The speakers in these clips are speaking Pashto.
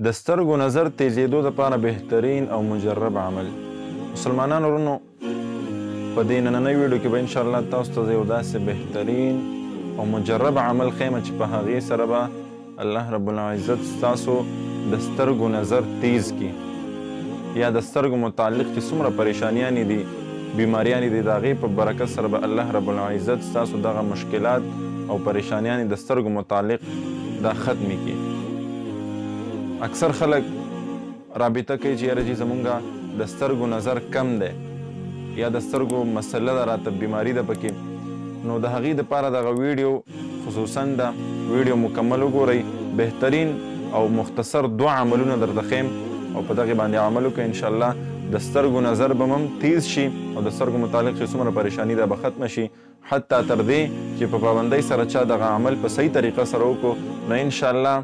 د سترګو نظر تیزېدو دپاره بهترین او مجرب عمل. مسلمانانو ورونو په دې نننۍ ویډیو کې به انشاءالله تاسو ته زه یو داسې بهترین او مجرب عمل ښیم چې په هغې سره به الله رب العزت ستاسو د سترګو نظر تیز کړي، یا د سترګو متعلق چې څومره پریشانیانې دي، بیماریانې دي، د هغې په برکت سره به الله رب العزت ستاسو دغه مشکلات او پریشانیانې د سترګو متعلق دا ختمې کړي. اکثر خلک رابطه کوي چې یاره جي زمونږه د سترګو نظر کم دی یا د سترګو مسله ده راته بیماري ده پکې، نو د هغې دپاره دغه ویډیو خصوصا دا ویډیو مکمل وګورئ. بهترین او مختصر 2 عملونه درته ښیم او په دغې باندې عمل وکړئ، انشاءالله د سترګو نظر به هم تیز شي او د سترګو متعلق چې څومره پریشاني ده به ختمه شي، حتی تر دې چې په پابندۍ سره چا دغه عمل په صحیح طریقه سره وکړو نو انشاءالله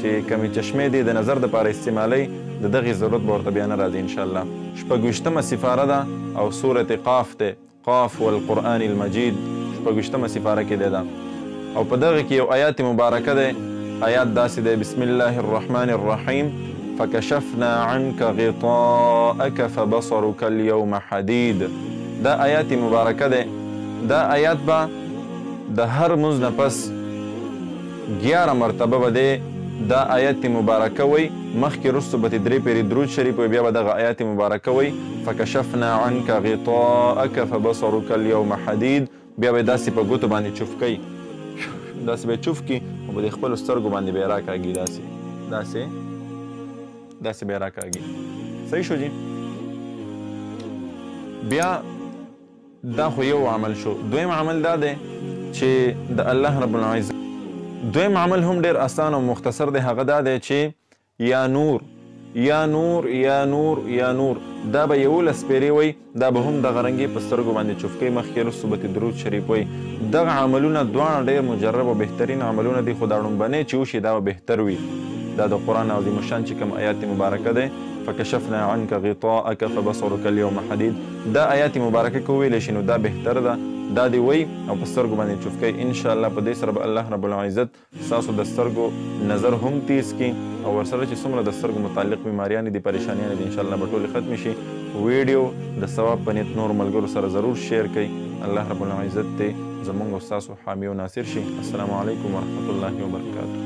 چې کمې چشمې دي د نظر دپاره استعمالوي د دغې ضرورت به ورته بیا نه راځي انشاءالله. 26مه سپاره ده او سورة قاف دی، قاف والقرآن المجید 26مه سپاره کې دی ده او په دغه کې یو آیات مبارکه دی. آیات داسې دی: بسم الله الرحمن الرحیم فکشفنا عنك غطاءك فبصرك اليوم حدید. دا آیات مبارکه دی. دا آیات به د هر مونځ نه پس 11 مرتبه به دی دا آیات مبارکه وی، مخکې وروستو به 3 پیرې درود شریف وی، بیا به دغه آیات مبارکه وی فکشفنا عنك غطاءك فبصرك اليوم حدید. بیا به داسې په ګوتو باندې چوف کوي، داسې به چوف کړي او په دې خپلو سترګو باندې به یې راکاږي، داسې به یې راکاږي. صحیح شو جي؟ بیا دا خو یو عمل شو. دویم عمل دا دی چې د الله رب العزت دویم عمل هم ډېر اسان او مختصر دی. هغه دا دی چې یا نور یا نور یا نور یا نور، دا به 11 پیرې وی، دا به هم دغه رنګې په سترګو باندې چوف کوي، مخکې وروستو به درود شریف وی. دغه عملونه دواړه ډېر مجرب او بهترین عملونه دي، خو دا لومبنی چې وشي دا به بهتر وي. دا د قرآن عظیم الشان چې کوم آیات مبارکه دی فکشفنا عنك غطاءك فبصرك اليوم حدید، دا آیات مبارکه که وویلی شي نو دا بهتر ده، دا دی وی او په سترګو باندې چوف کوي. انشاءالله په دې سره به الله رب العزت ستاسو د سترګو نظر هم تیز کړي او ورسره چې څومره د سترګو متعلق بیماریانې دي، پریشانیانې دي، انشاءالله به ټولې ختمې شي. ویډیو د ثواب په نیت نور ملګرو سره ضرور شیر کړئ. الله رب العزت دې زموږ او ستاسو حامي او ناصر شي. السلام علیکم ورحمة الله وبرکاته.